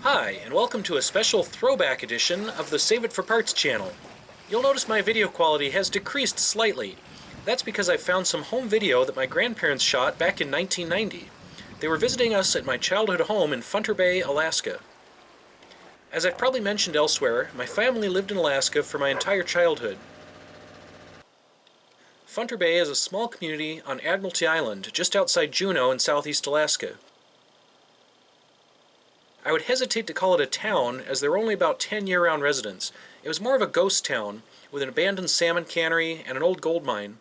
Hi, and welcome to a special throwback edition of the Save It for Parts channel. You'll notice my video quality has decreased slightly. That's because I found some home video that my grandparents shot back in 1990. They were visiting us at my childhood home in Funter Bay, Alaska. As I've probably mentioned elsewhere, my family lived in Alaska for my entire childhood. Funter Bay is a small community on Admiralty Island, just outside Juneau in southeast Alaska. I would hesitate to call it a town, as there were only about 10 year-round residents. It was more of a ghost town, with an abandoned salmon cannery and an old gold mine.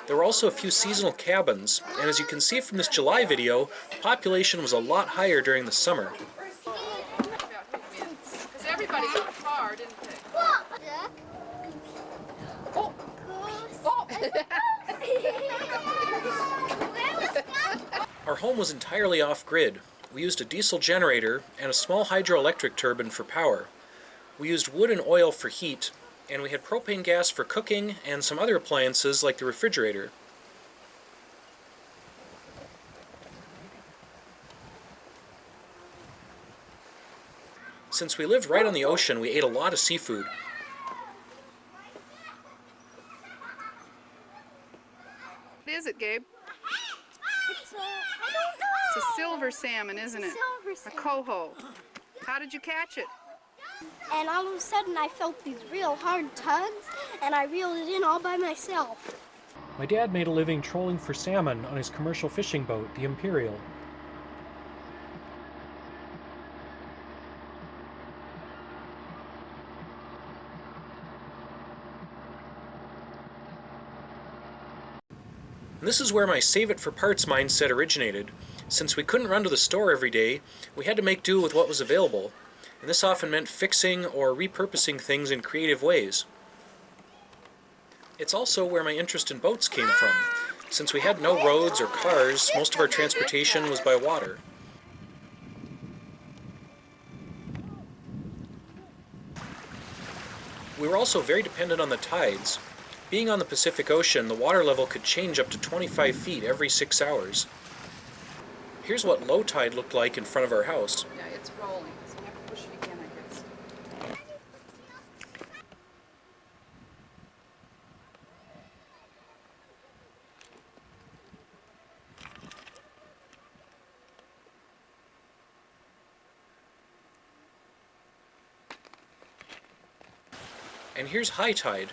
There were also a few seasonal cabins, and as you can see from this July video, the population was a lot higher during the summer. Because everybody got far, didn't they? Our home was entirely off-grid. We used a diesel generator and a small hydroelectric turbine for power. We used wood and oil for heat, and we had propane gas for cooking and some other appliances like the refrigerator. Since we lived right on the ocean, we ate a lot of seafood. What is it, Gabe? I don't know. It's a silver salmon, isn't it? Silver A salmon. coho. How did you catch it? And all of a sudden I felt these real hard tugs, and I reeled it in all by myself. My dad made a living trolling for salmon on his commercial fishing boat, the Imperial. And this is where my save it for parts mindset originated. Since we couldn't run to the store every day, we had to make do with what was available, and this often meant fixing or repurposing things in creative ways. It's also where my interest in boats came from. Since we had no roads or cars, most of our transportation was by water. We were also very dependent on the tides. Being on the Pacific Ocean, the water level could change up to 25 feet every 6 hours. Here's what low tide looked like in front of our house. Yeah, it's rolling, so we have to push it again, I guess. And here's high tide.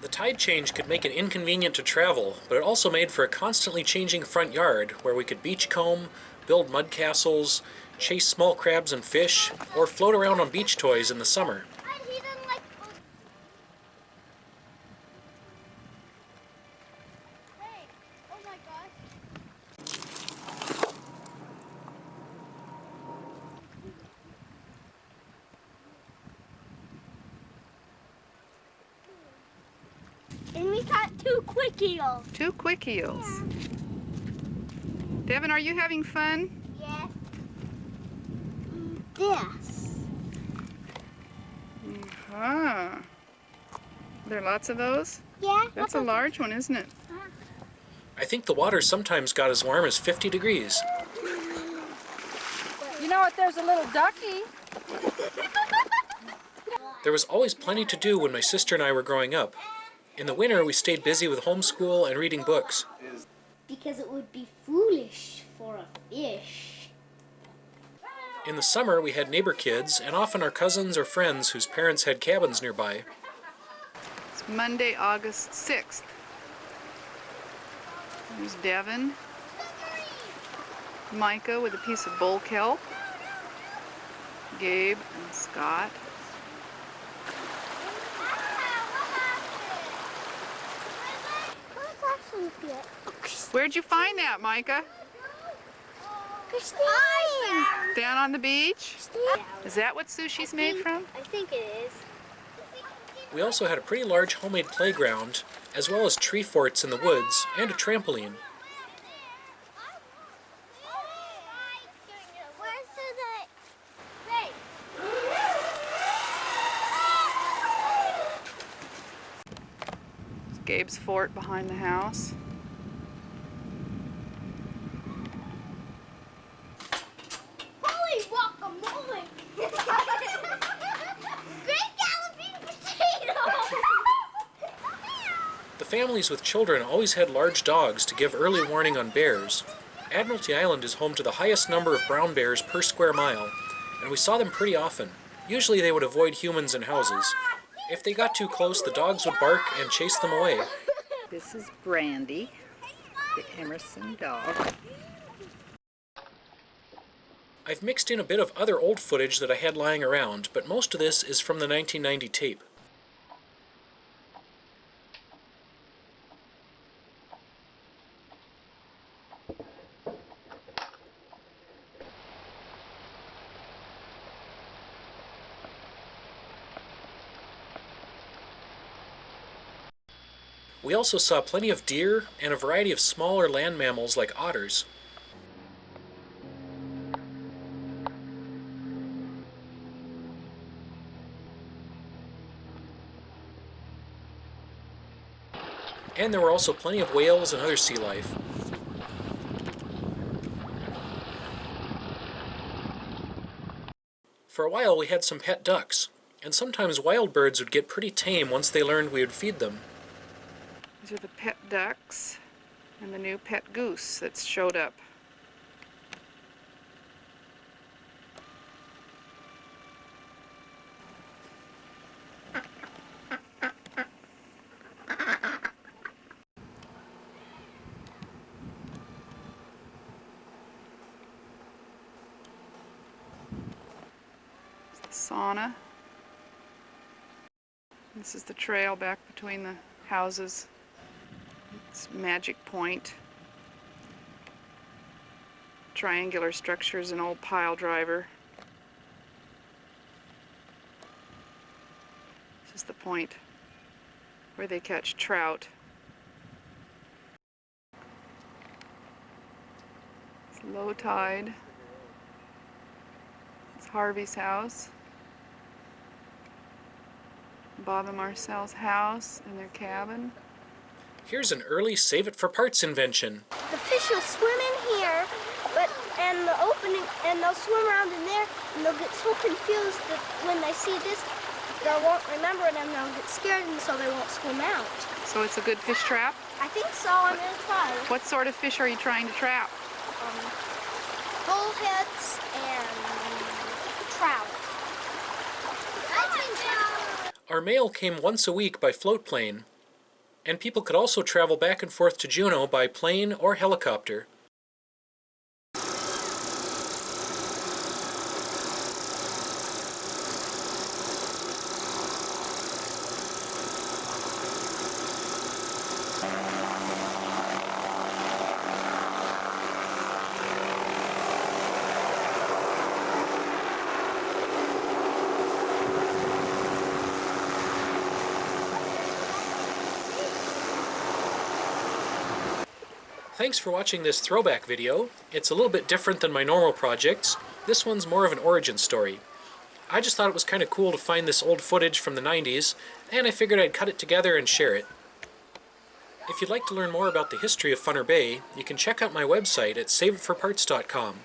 The tide change could make it inconvenient to travel, but it also made for a constantly changing front yard where we could beachcomb, build mud castles, chase small crabs and fish, or float around on beach toys in the summer. And we got 2 quick eels. 2 quick eels. Devin, are you having fun? Yes. This. Ah. There are lots of those? Yeah. That's a large one, isn't it? I think the water sometimes got as warm as 50 degrees. You know what, there's a little ducky. There was always plenty to do when my sister and I were growing up. In the winter, we stayed busy with homeschool and reading books. Because it would be foolish for a fish. In the summer, we had neighbor kids, and often our cousins or friends whose parents had cabins nearby. It's Monday, August 6th. There's Devin. Micah with a piece of bull kelp. Gabe and Scott. Where'd you find that, Micah? Christine! Down on the beach? Is that what sushi's made from? I think it is. We also had a pretty large homemade playground, as well as tree forts in the woods, and a trampoline. Gabe's fort behind the house. Holy guacamole! Great galloping potato! The families with children always had large dogs to give early warning on bears. Admiralty Island is home to the highest number of brown bears per square mile, and we saw them pretty often. Usually they would avoid humans and houses. If they got too close, the dogs would bark and chase them away. This is Brandy, the Emerson dog. I've mixed in a bit of other old footage that I had lying around, but most of this is from the 1990 tape. We also saw plenty of deer and a variety of smaller land mammals like otters. And there were also plenty of whales and other sea life. For a while we had some pet ducks, and sometimes wild birds would get pretty tame once they learned we would feed them. These are the pet ducks and the new pet goose that's showed up. Sauna. This is the trail back between the houses. It's Magic Point. Triangular structures, an old pile driver. This is the point where they catch trout. It's low tide. It's Harvey's house. Bob and Marcel's house and their cabin. Here's an early Save It for Parts invention. The fish will swim in here, and the opening, and they'll swim around in there, and they'll get so confused that when they see this, they won't remember it, and they'll get scared, and so they won't swim out. So it's a good fish trap? I think so. I'm gonna try. What sort of fish are you trying to trap? Bullheads and trout. Our mail came once a week by float plane, and people could also travel back and forth to Juneau by plane or helicopter. Thanks for watching this throwback video. It's a little bit different than my normal projects. This one's more of an origin story. I just thought it was kind of cool to find this old footage from the 90s, and I figured I'd cut it together and share it. If you'd like to learn more about the history of Funter Bay, you can check out my website at saveitforparts.com.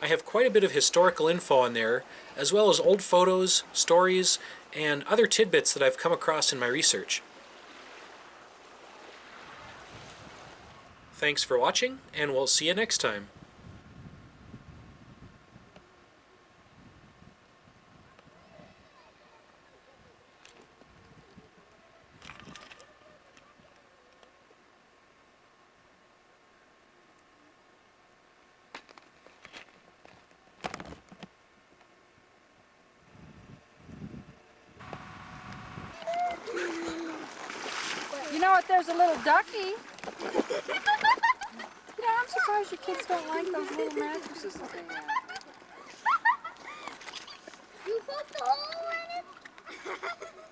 I have quite a bit of historical info on there, as well as old photos, stories, and other tidbits that I've come across in my research. Thanks for watching, and we'll see you next time. You know what? There's a little ducky. You know, I'm surprised you kids don't like those little mattresses that they have. You poked the hole in it?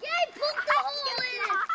Yeah, I poked the hole in it.